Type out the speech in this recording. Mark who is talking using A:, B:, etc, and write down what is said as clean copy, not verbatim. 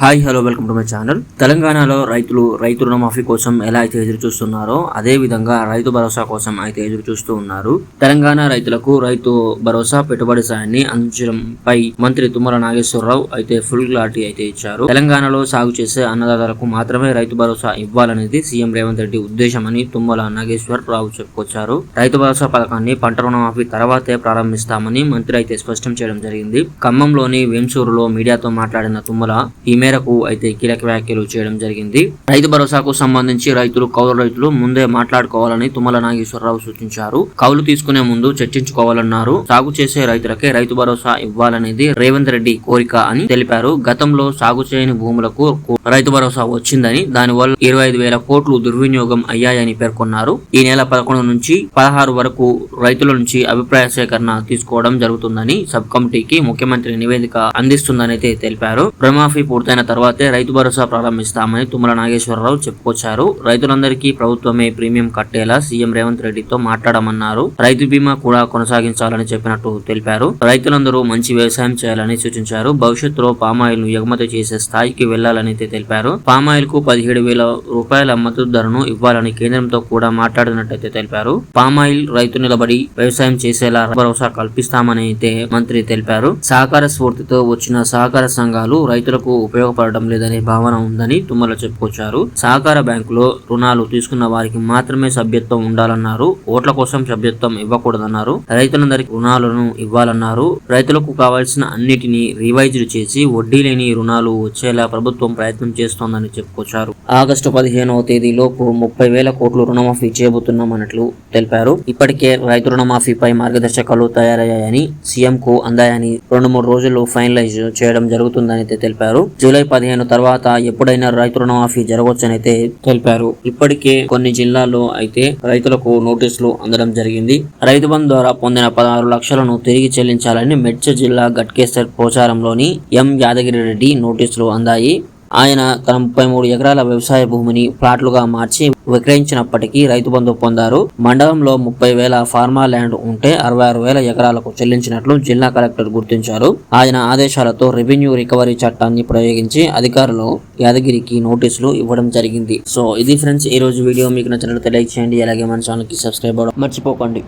A: Hi hello welcome to my channel. తెలంగాణలో రైతు రుణమాఫీ కోసం ఎలా అయితే ఎదురు చూస్తున్నారో అదే విధంగా రైతు భరోసా కోసం అయితే ఎదురు చూస్తూ ఉన్నారు. తెలంగాణ రైతులకు రైతు భరోసా పెట్టుబడి సాయాన్ని అందించడంపై మంత్రి తుమ్మల నాగేశ్వరరావు అయితే ఫుల్ క్లారిటీ అయితే ఇచ్చారు. తెలంగాణలో సాగు చేసే అన్నదాతలకు మాత్రమే రైతు భరోసా ఇవ్వాలనేది సీఎం రేవంత్ రెడ్డి ఉద్దేశమని తుమ్మల నాగేశ్వరరావు చెప్పుకొచ్చారు. రైతు భరోసా పథకాన్ని పంట రుణమాఫీ తర్వాతే ప్రారంభిస్తామని మంత్రి అయితే స్పష్టం చేయడం జరిగింది. ఖమ్మంలోని వెంసూరులో మీడియాతో మాట్లాడిన తుమ్మల ఈ మేరకు అయితే కీలక వ్యాఖ్యలు చేయడం జరిగింది. రైతు భరోసాకు సంబంధించి కౌలు రైతులు ముందే మాట్లాడుకోవాలని తుమ్మల నాగేశ్వరరావు సూచించారు. కౌలు తీసుకునే ముందు చర్చించుకోవాలన్నారు. సాగు చేసే రైతులకే రైతు భరోసా ఇవ్వాలనేది రేవంత్ రెడ్డి కోరిక అని తెలిపారు. గతంలో సాగు చేయని భూములకు రైతు భరోసా వచ్చిందని, దానివల్ల 25,000 కోట్లు దుర్వినియోగం అయ్యాయని పేర్కొన్నారు. ఈ నెల 11 నుంచి 16 వరకు రైతుల నుంచి అభిప్రాయ సేకరణ తీసుకోవడం జరుగుతుందని, సబ్ కమిటీకి ముఖ్యమంత్రి నివేదిక అందిస్తుందని అయితే తెలిపారు. రుణమాఫీ పూర్తయిన తర్వాతే రైతు భరోసా ప్రారంభిస్తామని తుమ్మల నాగేశ్వరరావు చెప్పుకొచ్చారు. రైతులందరికీ ప్రభుత్వమే ప్రీమియం కట్టేలా సీఎం రేవంత్ రెడ్డితో మాట్లాడమన్నారు. రైతు బీమా కూడా కొనసాగించాలని చెప్పినట్టు తెలిపారు. రైతులందరూ మంచి వ్యవసాయం చేయాలని సూచించారు. భవిష్యత్తులో పామాయిల్ ను ఎగుమతి చేసే స్థాయికి వెళ్లాలని తెలిపారు. పామాయిల్ కు 17,000 రూపాయల మద్దతు ధరను ఇవ్వాలని కేంద్రంతో కూడా మాట్లాడినట్టయితే తెలిపారు. పామాయిల్ రైతు నిలబడి వ్యవసాయం చేసేలా భరోసా కల్పిస్తామని అయితే మంత్రి తెలిపారు. సహకార స్ఫూర్తితో వచ్చిన సహకార సంఘాలు రైతులకు ఉపయోగపడడం లేదనే భావన ఉందని తుమ్మల చెప్పుకొచ్చారు. సహకార బ్యాంకులో రుణాలు తీసుకున్న వారికి మాత్రమే సభ్యత్వం ఉండాలన్నారు. ఓట్ల కోసం సభ్యత్వం ఇవ్వకూడదన్నారు. రైతులందరికీ రుణాలను ఇవ్వాలన్నారు. రైతులకు కావాల్సిన అన్నిటినీ రివైజ్డ్ చేసి వడ్డీ లేని రుణాలు వచ్చేలా ప్రభుత్వం ప్రయత్నం చేస్తోందని చెప్పుకొచ్చారు. ఆగస్టు 15వ తేదీలోపు 30,000 కోట్లు రుణమాఫీ చేయబోతున్నామన్నట్లు తెలిపారు. ఇప్పటికే రైతు రుణమాఫీపై మార్గదర్శకాలు తయారయ్యాయని, సీఎం కు అందాయని 2-3 రోజుల్లో ఫైనలైజ్ చేయడం జరుగుతుందని తెలిపారు. జూలై 15 తర్వాత ఎప్పుడైనా రైతు రుణమాఫీ జరగవచ్చని అయితే తెలిపారు. ఇప్పటికే కొన్ని జిల్లాల్లో అయితే రైతులకు నోటీసులు అందడం జరిగింది. రైతు బంధు ద్వారా పొందిన 16 లక్షలను తిరిగి చెల్లించాలని మెడ్చల్ జిల్లా గట్కేసర్ పోచారంలోని ఎం యాదగిరి రెడ్డి నోటీసులు అందాయి. ఆయన తన 33 ఎకరాల వ్యవసాయ భూమిని ప్లాట్లుగా మార్చి విక్రయించినప్పటికీ రైతు బంధు పొందారు. మండలంలో 30,000 ఫార్మా ల్యాండ్ ఉంటే 66,000 ఎకరాలకు చెల్లించినట్లు జిల్లా కలెక్టర్ గుర్తించారు. ఆయన ఆదేశాలతో రెవెన్యూ రికవరీ చట్టాన్ని ప్రయోగించి అధికారులు యాదగిరికి నోటీసులు ఇవ్వడం జరిగింది. సో ఇది ఫ్రెండ్స్, ఈ రోజు వీడియో మీకు నచ్చినట్లయితే లైక్ చేయండి. అలాగే మన ఛానల్ కి సబ్స్క్రైబ్ అవ్వడం మర్చిపోకండి.